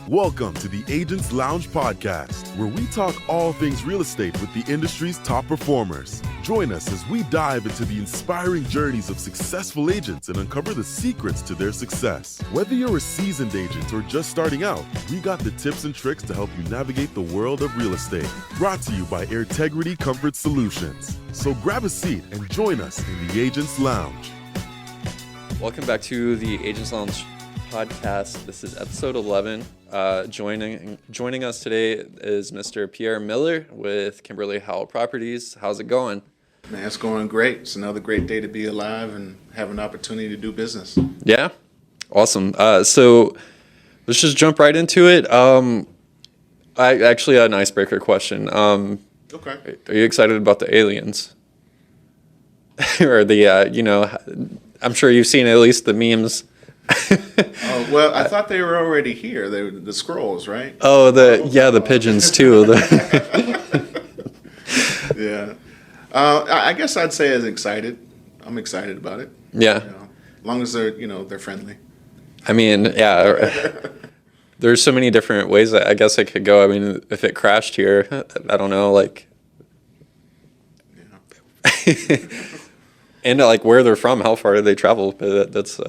Welcome to the Agents Lounge podcast, where we talk all things real estate with the industry's top performers. Join us as we dive into the inspiring journeys of successful agents and uncover the secrets to their success. Whether you're a seasoned agent or just starting out, we got the tips and tricks to help you navigate the world of real estate. Brought to you by Airtegrity Comfort Solutions. So grab a seat and join us in the Agents Lounge. Welcome back to the Agents Lounge podcast. This is episode 11. Joining us today is Mr. Pierre Miller with Kimberly Howell Properties. How's it going? Man, it's going great. It's another great day to be alive and have an opportunity to do business. Yeah, awesome. So let's just jump right into it. I actually had an icebreaker question. Okay. Are you excited about the aliens? Or the I'm sure you've seen at least the memes. Oh, well, I thought they were already here. They were the scrolls, right? Oh, the pigeons too. Yeah. I guess I'd say as excited. I'm excited about it. Yeah. As long as they're friendly. I mean, yeah. There's so many different ways that I guess it could go. I mean, if it crashed here, I don't know, like. Yeah. And like where they're from, how far they travel. But that's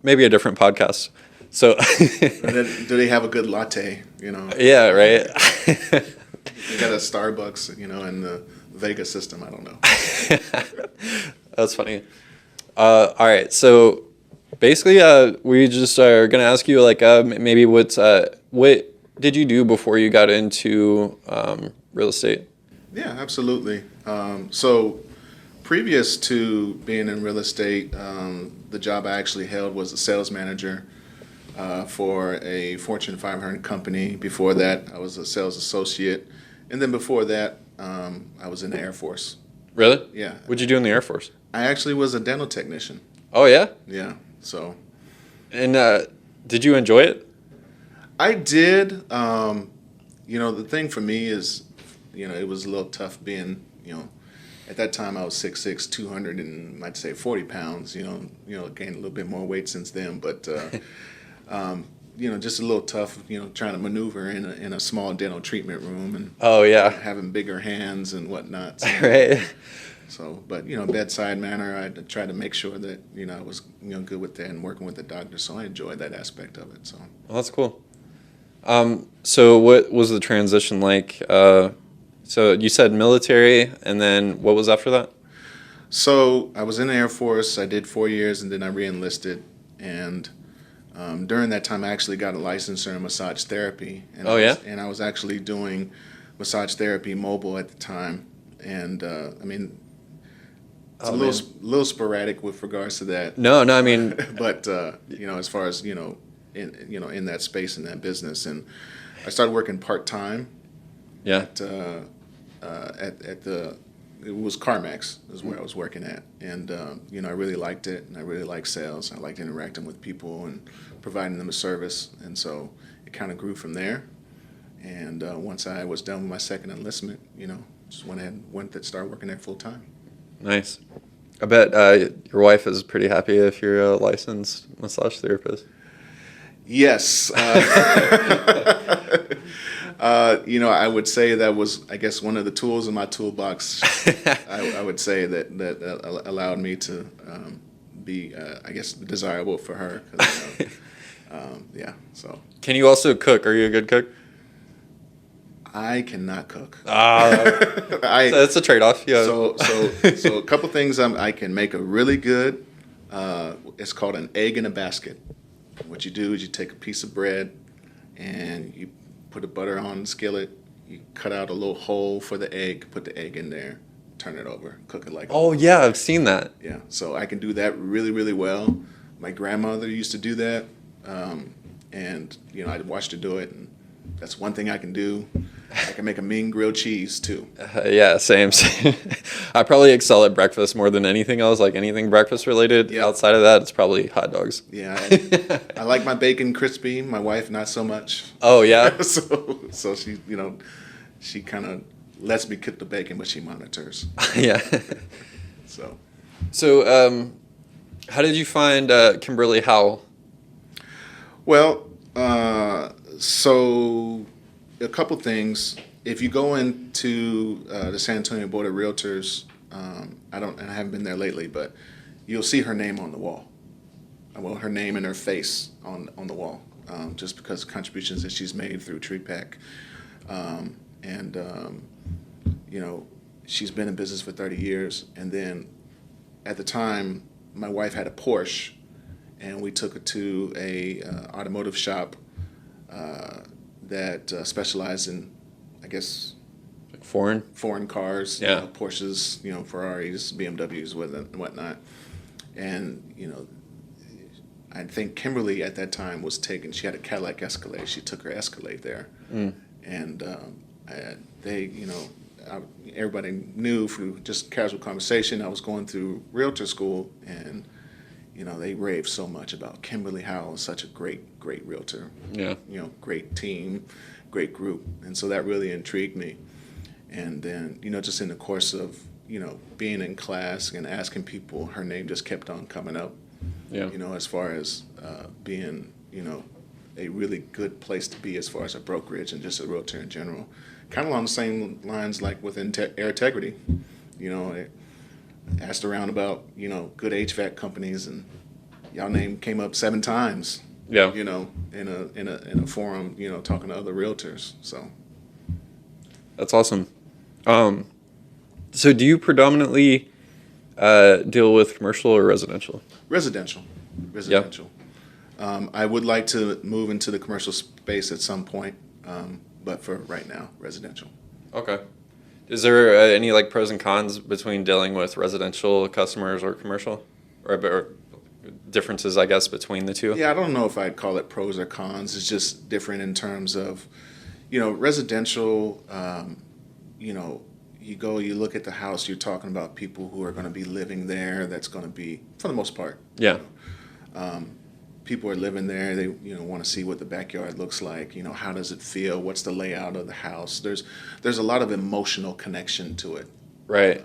maybe a different podcast. So. Do they have a good latte? Yeah. Right. They got a Starbucks, in the Vegas system. I don't know. That's funny. All right. So basically, we just are gonna ask you maybe what did you do before you got into real estate? Yeah, absolutely. So previous to being in real estate, the job I actually held was a sales manager for a Fortune 500 company. Before that, I was a sales associate. And then before that, I was in the Air Force. Really? Yeah. What'd you do in the Air Force? I actually was a dental technician. Oh, yeah? Yeah, so. And did you enjoy it? I did. The thing for me is, it was a little tough being, at that time I was 6'6", 200 and I'd say 40 pounds, gained a little bit more weight since then, but, just a little tough, trying to maneuver in a small dental treatment room and oh yeah, having bigger hands and whatnot. So, right. So, but bedside manner, I tried to make sure that I was good with that and working with the doctor. So I enjoyed that aspect of it. So well, that's cool. So what was the transition like? So you said military, and then what was after that? So I was in the Air Force. I did 4 years, and then I re-enlisted. And during that time, I actually got a license in massage therapy. And I was actually doing massage therapy mobile at the time. And it's a little sporadic with regards to that. No, I mean, but as far as in that space in that business, and I started working part time. Yeah. It was CarMax is where I was working at, and I really liked it, and I really liked sales. I liked interacting with people and providing them a service, and so it kind of grew from there. And once I was done with my second enlistment, just went ahead and started working there full time. Nice. I bet your wife is pretty happy if you're a licensed massage therapist. Yes. I would say that was, I guess, one of the tools in my toolbox. I would say that allowed me to be, I guess, desirable for her. So. Can you also cook? Are you a good cook? I cannot cook. That's a trade-off. Yeah. So a couple things I can make a really good. It's called an egg in a basket. What you do is you take a piece of bread and you put the butter on the skillet. You cut out a little hole for the egg. Put the egg in there. Turn it over. Cook it like. Oh yeah, I've seen that. Yeah. So I can do that really, really well. My grandmother used to do that, and I watched her do it, and that's one thing I can do. I can make a mean grilled cheese too. Yeah, same. I probably excel at breakfast more than anything else. Like anything breakfast related. Yep. Outside of that, it's probably hot dogs. Yeah, I like my bacon crispy. My wife not so much. Oh yeah. so she she kind of lets me cook the bacon, but she monitors. Yeah. So how did you find Kimberly Howell? Well, So a couple things. If you go into the San Antonio Board of Realtors, I haven't been there lately, but you'll see her name on the wall. Well, her name and her face on the wall, just because of contributions that she's made through TreePack. She's been in business for 30 years. And then at the time, my wife had a Porsche, and we took it to a automotive shop that specialized in, I guess, Like foreign cars, Yeah. Porsches, Ferraris, BMWs, and whatnot. And, I think Kimberly at that time she had a Cadillac Escalade. She took her Escalade there. And everybody knew through just casual conversation, I was going through realtor school, and, they raved so much about Kimberly Howell, such a great realtor. Yeah. Great team, great group. And so that really intrigued me. And then, just in the course of, being in class and asking people, her name just kept on coming up. Yeah. As far as being, a really good place to be as far as a brokerage and just a realtor in general. Kind of along the same lines like with Air Integrity. I asked around about, good HVAC companies, and y'all name came up 7 times. Yeah. In a forum, talking to other realtors. So. That's awesome. So do you predominantly deal with commercial or residential? Residential. I would like to move into the commercial space at some point, but for right now, residential. Okay. Is there any like pros and cons between dealing with residential customers or commercial, or differences, I guess, between the two? Yeah, I don't know if I'd call it pros or cons. It's just different in terms of, residential. You look at the house. You're talking about people who are going to be living there. That's going to be, for the most part. Yeah. People are living there. They want to see what the backyard looks like. How does it feel? What's the layout of the house? There's a lot of emotional connection to it. Right.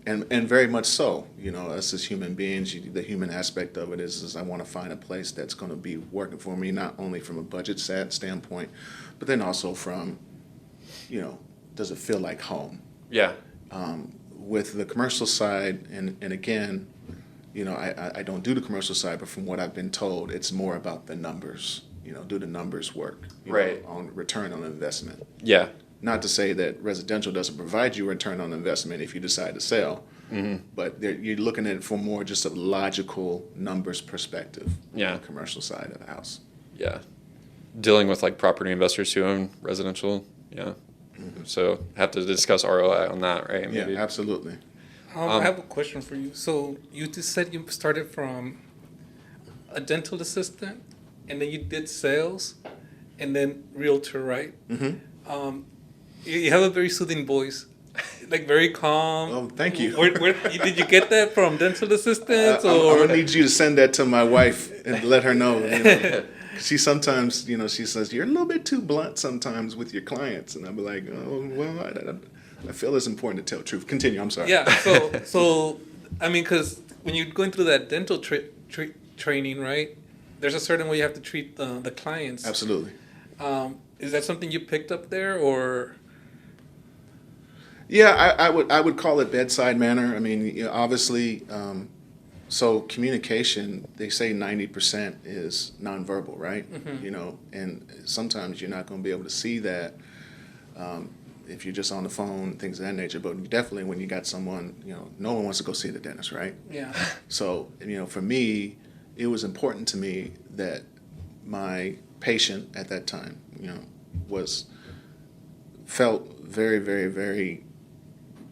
And very much so. Us as human beings, the human aspect of it is I want to find a place that's going to be working for me, not only from a budget standpoint, but then also from, does it feel like home? Yeah. With the commercial side, and again, I don't do the commercial side, but from what I've been told, it's more about the numbers. Do the numbers work? Right. On return on investment. Yeah. Not to say that residential doesn't provide you return on investment if you decide to sell, but you're looking at it from more just a logical numbers perspective. Yeah. On the commercial side of the house. Yeah. Dealing with like property investors who own residential. Yeah. So have to discuss ROI on that, right? Maybe. Yeah, absolutely. I have a question for you. So you just said you started from a dental assistant, and then you did sales, and then realtor, right? Mm-hmm. You have a very soothing voice, like very calm. Oh, thank you. Where did you get that from? Dental assistants, or? I'm gonna need you to send that to my wife and let her know. She sometimes, she says, you're a little bit too blunt sometimes with your clients. And I'll be like, oh, well, I feel it's important to tell the truth. Continue, I'm sorry. Yeah, so I mean, because when you're going through that dental training, right, there's a certain way you have to treat the clients. Absolutely. Is that something you picked up there, or? Yeah, I would call it bedside manner. I mean, obviously, so communication, they say 90% is nonverbal, right? Mm-hmm. And sometimes you're not going to be able to see that if you're just on the phone, things of that nature. But definitely when you got someone, no one wants to go see the dentist, right? Yeah. So, for me, it was important to me that my patient at that time, felt very, very, very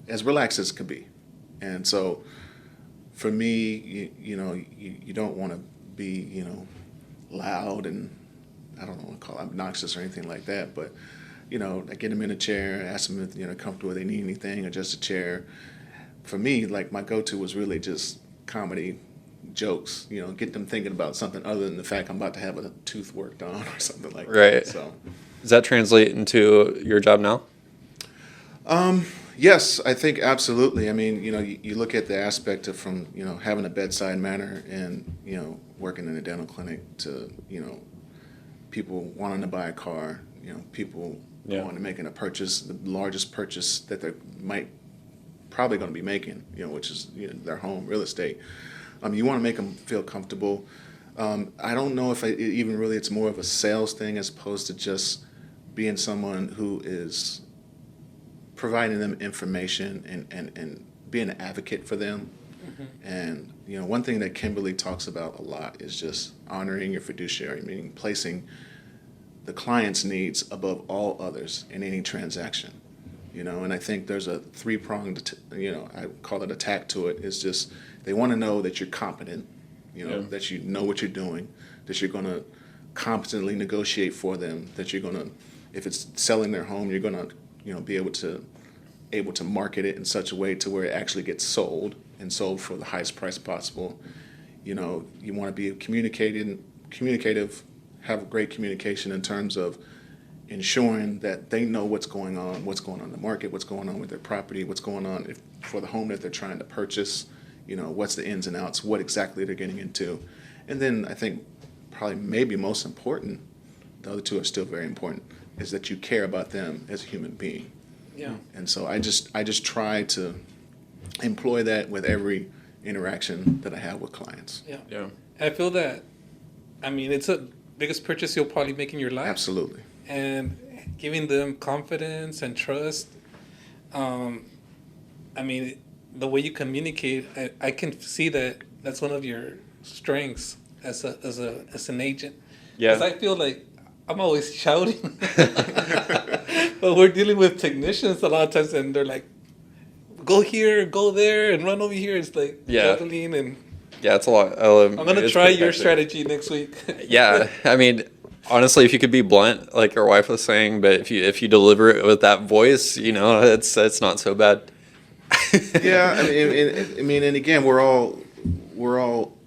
as relaxed as could be. And so for me, you don't want to be, loud and I don't want to call it obnoxious or anything like that, but I get them in a chair, ask them if they're comfortable, if they need anything, or just a chair. For me, like my go-to was really just comedy, jokes, get them thinking about something other than the fact I'm about to have a tooth worked on or something like that. Right. So, does that translate into your job now? Yes, I think absolutely. I mean, you look at the aspect of from, having a bedside manner and, working in a dental clinic to, people wanting to buy a car, people wanting to making a purchase, the largest purchase that they're probably going to be making, which is their home, real estate. You want to make them feel comfortable. I don't know if even really it's more of a sales thing as opposed to just being someone who is providing them information and being an advocate for them. And one thing that Kimberly talks about a lot is just honoring your fiduciary, meaning placing the client's needs above all others in any transaction. And I think there's a three-pronged, I call it attack to it. It's just they want to know that you're competent, that you know what you're doing, that you're going to competently negotiate for them, that you're going to, if it's selling their home, you're going to, be able to market it in such a way to where it actually gets sold and sold for the highest price possible. You want to be communicative, have great communication in terms of ensuring that they know what's going on in the market, what's going on with their property, what's going on for the home that they're trying to purchase, what's the ins and outs, what exactly they're getting into. And then I think probably maybe most important, the other two are still very important, is that you care about them as a human being. Yeah. And so I just try to employ that with every interaction that I have with clients. Yeah. Yeah. And I feel that, it's the biggest purchase you'll probably make in your life. Absolutely. And giving them confidence and trust. The way you communicate, I can see that that's one of your strengths as an agent. Yeah. Because I feel like I'm always shouting. But we're dealing with technicians a lot of times, and they're like, go here, go there, and run over here. It's like juggling and... Yeah, it's a lot. I'm going to try your strategy next week. Yeah, honestly, if you could be blunt, like your wife was saying, but if you deliver it with that voice, it's not so bad. Yeah, and again, we're all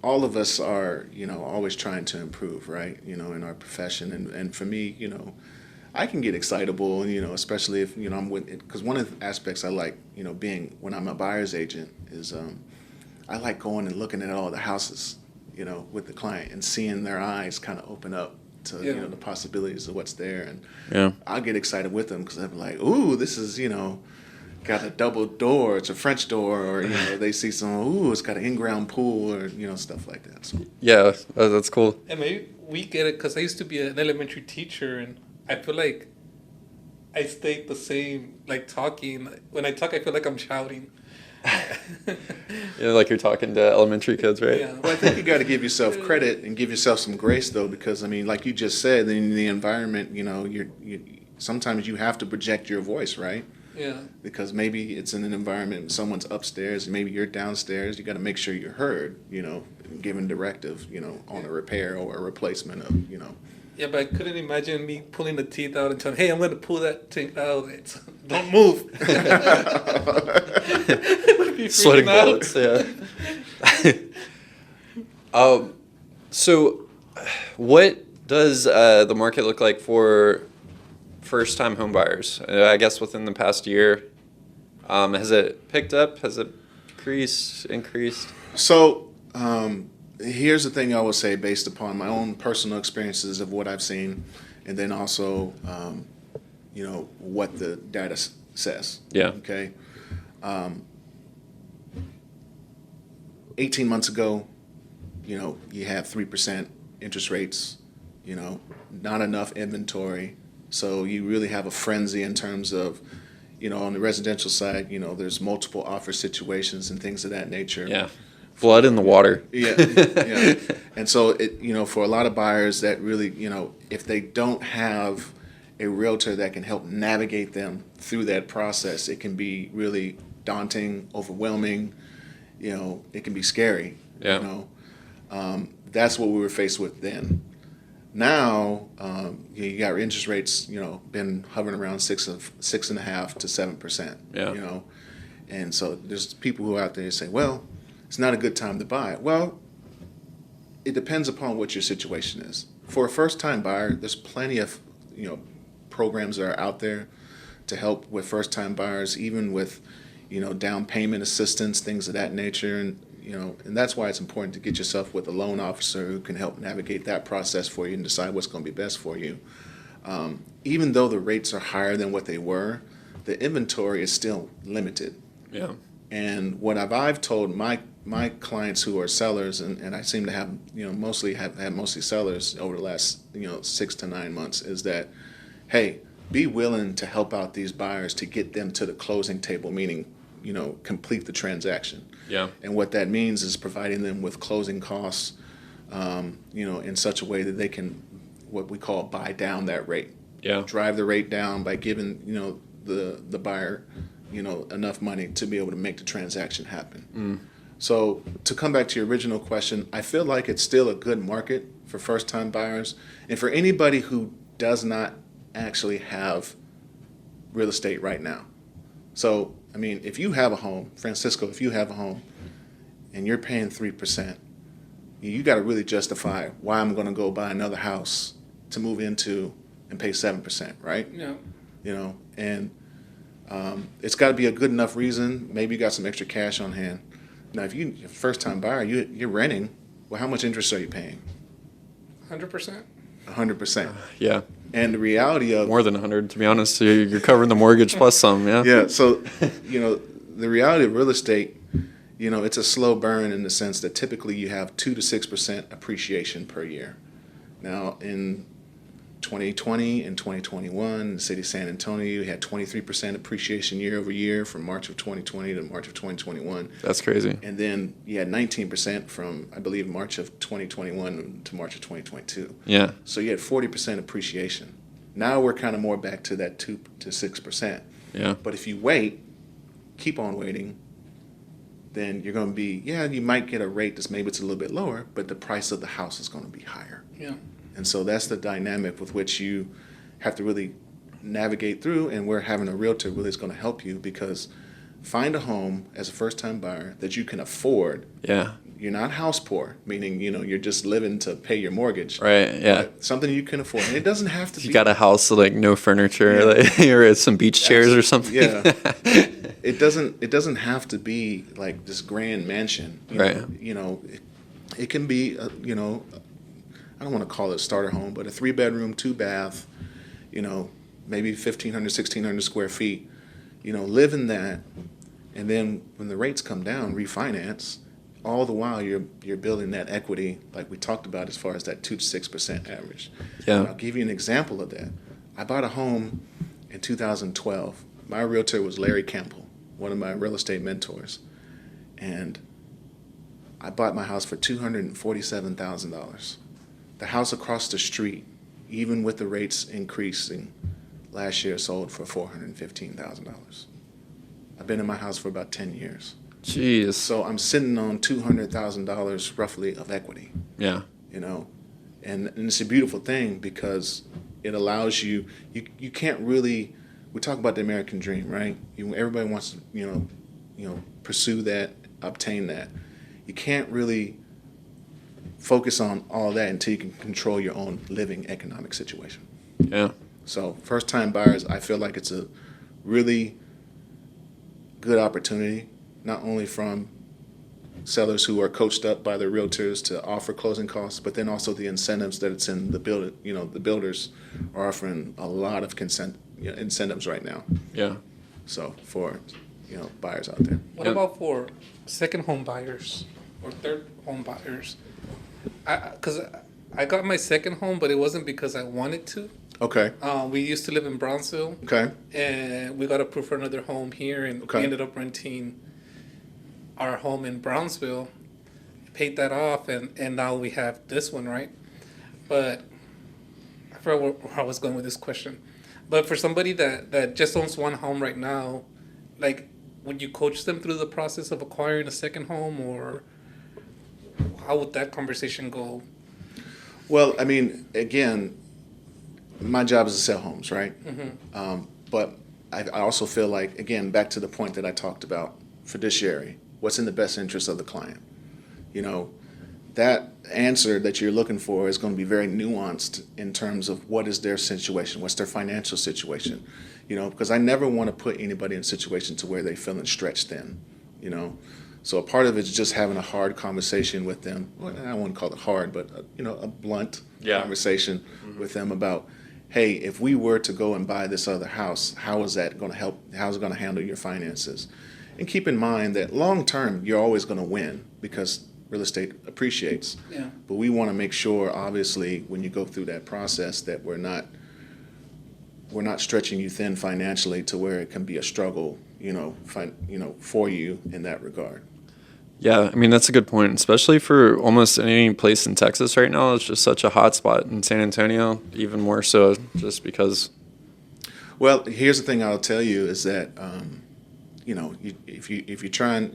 of us are, always trying to improve, right? In our profession, and for me, I can get excitable, especially if I'm with it, because one of the aspects I like, being when I'm a buyer's agent is I like going and looking at all the houses, with the client and seeing their eyes kind of open up to the possibilities of what's there, and I'll get excited with them because I'm like, ooh, this is got a double door, it's a French door, or they see it's got an in-ground pool, or stuff like that. So yeah, that's cool. And maybe we get it because I used to be an elementary teacher, and I feel like I stayed the same, like talking. When I talk, I feel like I'm shouting. Like you're talking to elementary kids, right? Yeah. Well, I think you got to give yourself credit and give yourself some grace, though, because like you just said, in the environment, you sometimes you have to project your voice, right? Yeah. Because maybe it's in an environment, someone's upstairs, maybe you're downstairs. You got to make sure you're heard, given directive, on a repair or a replacement of, Yeah, but I couldn't imagine me pulling the teeth out and telling, hey, I'm going to pull that thing out. Don't move. Sweating bullets, yeah. So what does the market look like for first-time home buyers? I guess within the past year, has it picked up? Has it increased? So here's the thing I will say based upon my own personal experiences of what I've seen, and then also, what the data says. Yeah. Okay. 18 months ago, you had 3% interest rates, not enough inventory. So you really have a frenzy in terms of, on the residential side, there's multiple offer situations and things of that nature. Yeah. Blood in the water. Yeah. And so for a lot of buyers that really, if they don't have a realtor that can help navigate them through that process, it can be really daunting, overwhelming. It can be scary. Yeah. That's what we were faced with then. Now, you got interest rates, been hovering around 6.5% to 7%. Yeah. And so there's people who are out there say, well, it's not a good time to buy. Well, it depends upon what your situation is. For a first-time buyer, there's plenty of, programs that are out there to help with first-time buyers, even with, down payment assistance, things of that nature. And, and that's why it's important to get yourself with a loan officer who can help navigate that process for you and decide what's going to be best for you. Even though the rates are higher than what they were, the inventory is still limited. Yeah. And what I've told my clients who are sellers, and I seem to have, mostly sellers over the last, 6 to 9 months, is that, hey, be willing to help out these buyers to get them to the closing table, meaning, complete the transaction. Yeah. And what that means is providing them with closing costs, in such a way that they can, what we call, buy down that rate. Yeah. Drive the rate down by giving, the buyer, enough money to be able to make the transaction happen. So to come back to your original question, I feel like it's still a good market for first-time buyers and for anybody who does not actually have real estate right now. So, I mean, if you have a home, Francisco, if you have a home and you're paying 3%, you got to really justify why I'm going to go buy another house to move into and pay 7%, right? Yeah. And it's got to be a good enough reason. Maybe you got some extra cash on hand. Now, if you're a first-time buyer, you're renting, well, how much interest are you paying? 100%. 100%. Yeah. And the reality of More than 100, to be honest. You're covering the mortgage plus some, yeah? Yeah, so, the reality of real estate, it's a slow burn in the sense that typically you have 2 to 6% appreciation per year. Now, in 2020 and 2021, in the city of San Antonio, you had 23% appreciation year over year from March of 2020 to March of 2021. That's crazy. And then you had 19% from, I believe, March of 2021 to March of 2022. Yeah. So you had 40% appreciation. Now we're kind of more back to that 2 to 6%. Yeah. But if you wait, keep on waiting, then you're going to be, you might get a rate that's maybe it's a little bit lower, but the price of the house is going to be higher. Yeah. And so that's the dynamic with which you have to really navigate through, and where having a realtor really is going to help you, because find a home as a first-time buyer that you can afford. Yeah. You're not house poor, meaning, you're just living to pay your mortgage. Right, yeah. But something you can afford. And it doesn't have to be. You got a house with, no furniture, or some beach chairs or something. Yeah. It doesn't have to be like this grand mansion. Right. It can be, I don't want to call it a starter home, but a 3-bedroom, 2-bath, maybe 1,500, 1,600 square feet, live in that. And then when the rates come down, refinance. All the while you're building that equity, like we talked about, as far as that 2 to 6% average. Yeah. And I'll give you an example of that. I bought a home in 2012. My realtor was Larry Campbell, one of my real estate mentors. And I bought my house for $247,000. The house across the street, even with the rates increasing, last year sold for $415,000. I've been in my house for about 10 years. Jeez. So I'm sitting on $200,000 roughly of equity. Yeah. And it's a beautiful thing, because it allows you can't really, we talk about the American dream, right? Everybody wants to, pursue that, obtain that. You can't really focus on all that until you can control your own living economic situation. Yeah. So first-time buyers, I feel like it's a really good opportunity, not only from sellers who are coached up by their realtors to offer closing costs, but then also the incentives that it's in the build. The builders are offering a lot of incentives right now. Yeah. So for buyers out there. What about for second home buyers or third home buyers? Because I got my second home, but it wasn't because I wanted to. Okay. We used to live in Brownsville. Okay. And we got approved for another home here, and Okay. we ended up renting our home in Brownsville, paid that off, and now we have this one, right? But I forgot where I was going with this question. But for somebody that just owns one home right now, would you coach them through the process of acquiring a second home, or how would that conversation go? Well, I mean, again, my job is to sell homes, right? Mm-hmm. But I also feel like, again, back to the point that I talked about, fiduciary, what's in the best interest of the client. That answer that you're looking for is going to be very nuanced in terms of what is their situation, what's their financial situation, because I never want to put anybody in a situation to where they're feeling stretched thin, So a part of it is just having a hard conversation with them. Well, I don't want to call it hard, but a blunt conversation with them about, hey, if we were to go and buy this other house, how is that going to help? How's it going to handle your finances? And keep in mind that long term, you're always going to win because real estate appreciates. Yeah. But we want to make sure, obviously, when you go through that process, that we're not stretching you thin financially to where it can be a struggle, for you in that regard. Yeah, I mean, that's a good point, especially for almost any place in Texas right now. It's just such a hot spot in San Antonio, even more so just because. Well, here's the thing I'll tell you is that, if you're trying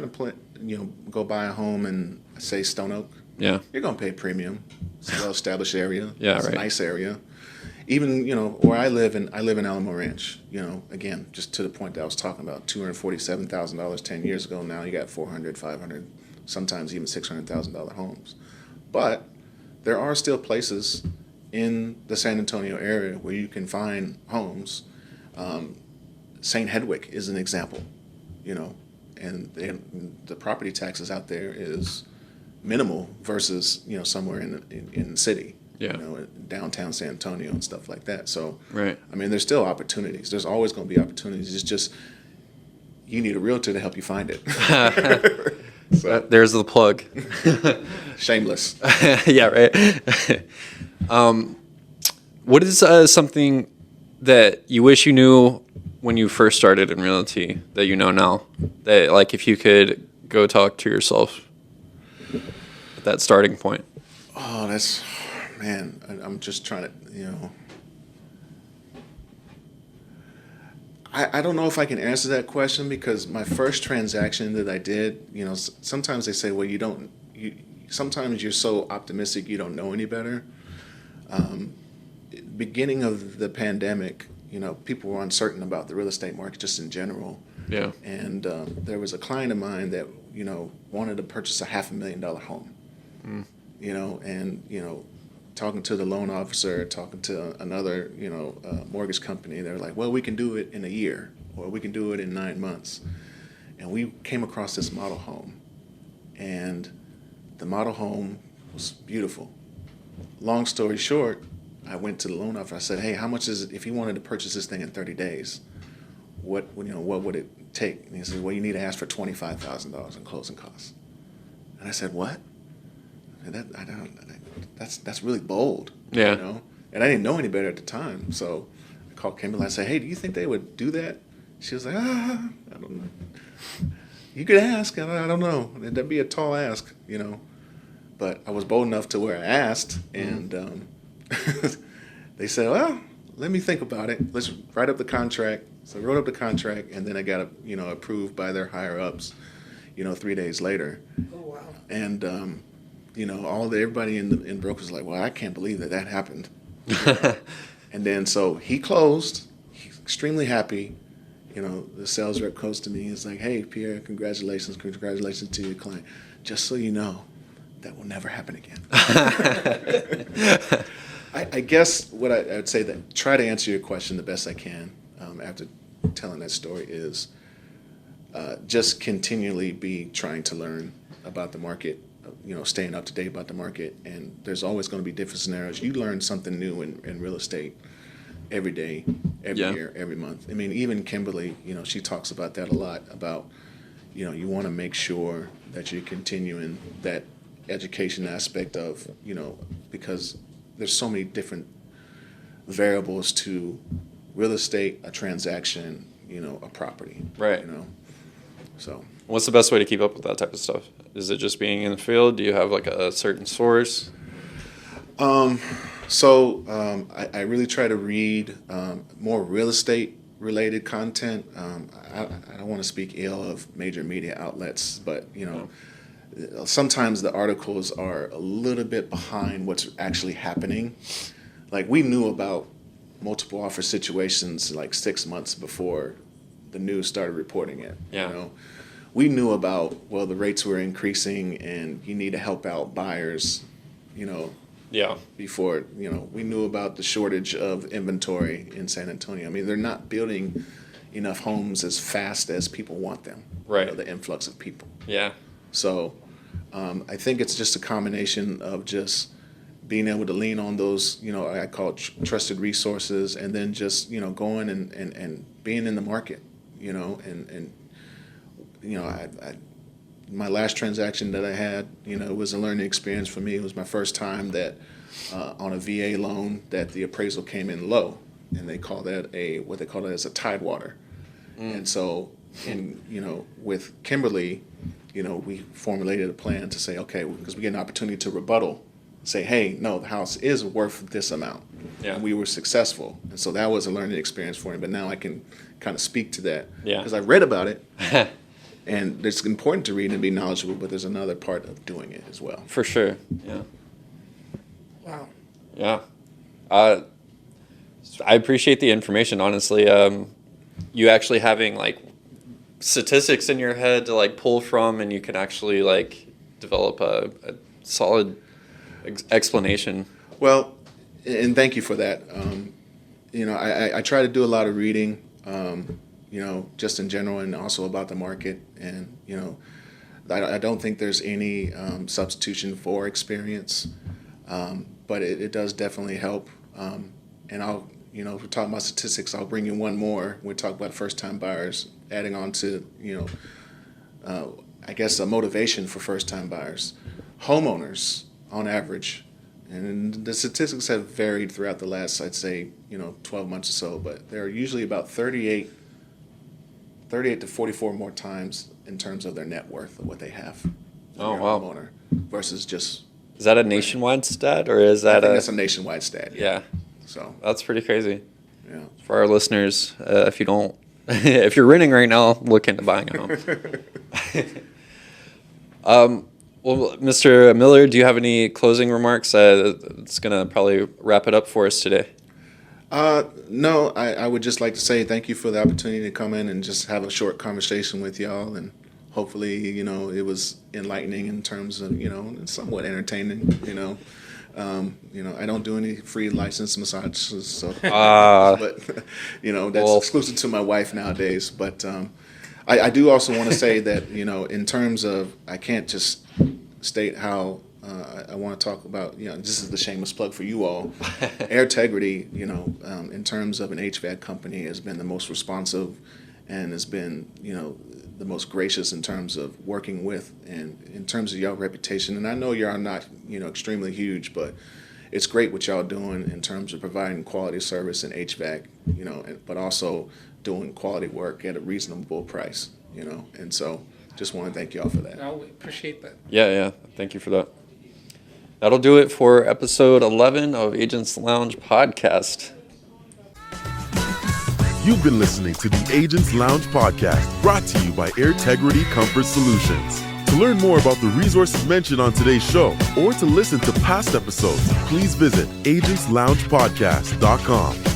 to go buy a home in, say, Stone Oak, yeah, you're going to pay premium. It's a well-established area. Yeah, it's right. a nice area. Even, where I live in Alamo Ranch, again, just to the point that I was talking about, $247,000 10 years ago. Now you got $400,000, $500,000, sometimes even $600,000 homes. But there are still places in the San Antonio area where you can find homes. St. Hedwig is an example, and the property taxes out there is minimal versus, somewhere in the city. Yeah. Downtown San Antonio and stuff like that. So, right. I mean, there's still opportunities. There's always going to be opportunities. It's just you need a realtor to help you find it. So, there's the plug. shameless. Yeah, right. What is something that you wish you knew when you first started in realty that you know now? That, like, if you could go talk to yourself at that starting point. Oh, man, I'm just trying to, I don't know if I can answer that question because my first transaction that I did, sometimes they say, well, sometimes you're so optimistic you don't know any better. Beginning of the pandemic, people were uncertain about the real estate market just in general. Yeah. And there was a client of mine that, wanted to purchase a $500,000 home. Talking to the loan officer, talking to another, mortgage company, they were like, well, we can do it in a year, or we can do it in 9 months. And we came across this model home, and the model home was beautiful. Long story short, I went to the loan officer. I said, hey, how much is it if you wanted to purchase this thing in 30 days? What would it take? And he said, well, you need to ask for $25,000 in closing costs. And I said, what? That's really bold. Yeah. And I didn't know any better at the time. So I called Kimberly. I said, hey, do you think they would do that? She was like, I don't know. You could ask. I don't know. That'd be a tall ask, But I was bold enough to where I asked, and they said, well, let me think about it. Let's write up the contract. So I wrote up the contract, and then I got approved by their higher ups, 3 days later. Oh, wow. And everybody in brokers was like, well, I can't believe that happened. And then so he closed. He's extremely happy. The sales rep goes to me. He's like, hey, Pierre, congratulations to your client. Just so you know, that will never happen again. I guess what I'd say that try to answer your question the best I can after telling that story is just continually be trying to learn about the market, staying up to date about the market. And there's always going to be different scenarios. You learn something new in real estate every day, every year, every month. I mean, even Kimberly, she talks about that a lot, about, you want to make sure that you're continuing that education aspect of, because there's so many different variables to real estate, a transaction, a property. Right. So. What's the best way to keep up with that type of stuff? Is it just being in the field? Do you have like a certain source? I really try to read more real estate related content. I don't want to speak ill of major media outlets, but sometimes the articles are a little bit behind what's actually happening. Like we knew about multiple offer situations like 6 months before the news started reporting it. Yeah. We knew about, well, the rates were increasing and you need to help out buyers, Yeah. before, we knew about the shortage of inventory in San Antonio. I mean, they're not building, enough homes as fast as people want them. Right. The influx of people. Yeah. So I think it's just a combination of just being able to lean on those, I call it trusted resources, and then just, going and being in the market, and my last transaction that I had, it was a learning experience for me. It was my first time that on a VA loan that the appraisal came in low, and they call that what they call it as a tidewater. And so, with Kimberly, we formulated a plan to say, okay, because we get an opportunity to rebuttal, say, hey, no, the house is worth this amount. Yeah. And we were successful. And so that was a learning experience for me. But now I can kind of speak to that. Yeah. Because I read about it. And it's important to read and be knowledgeable, but there's another part of doing it as well. For sure. Yeah. Wow. Yeah. I appreciate the information, honestly. You actually having like statistics in your head to like pull from, and you can actually like develop a solid explanation. Well, and thank you for that. I try to do a lot of reading, just in general, and also about the market. And, I don't think there's any substitution for experience, but it does definitely help. And I'll, if we're talking about statistics, I'll bring you one more. We'll talk about first-time buyers, adding on to, I guess a motivation for first-time buyers. Homeowners, on average, and the statistics have varied throughout the last, I'd say, 12 months or so, but there are usually about 38 to 44 more times in terms of their net worth of what they have. Oh, wow. Homeowner versus just... Is that a nationwide stat, or is that that's a nationwide stat. Yeah. So that's pretty crazy. Yeah. For our listeners, if you don't, if you're renting right now, look into buying a home. Well, Mr. Miller, do you have any closing remarks? It's going to probably wrap it up for us today. No, I would just like to say thank you for the opportunity to come in and just have a short conversation with y'all, and hopefully, it was enlightening in terms of, and somewhat entertaining, I don't do any free licensed massages, so, but, that's exclusive to my wife nowadays. But I do also want to say that, in terms of, I can't just state how I want to talk about, this is the shameless plug for you all. Air Integrity, in terms of an HVAC company, has been the most responsive and has been, the most gracious in terms of working with and in terms of y'all reputation. And I know y'all not, extremely huge, but it's great what y'all doing in terms of providing quality service in HVAC, but also doing quality work at a reasonable price, and so just want to thank y'all for that. No, we appreciate that. Yeah. Thank you for that. That'll do it for episode 11 of Agents Lounge Podcast. You've been listening to the Agents Lounge Podcast, brought to you by Air Integrity Comfort Solutions. To learn more about the resources mentioned on today's show or to listen to past episodes, please visit agentsloungepodcast.com.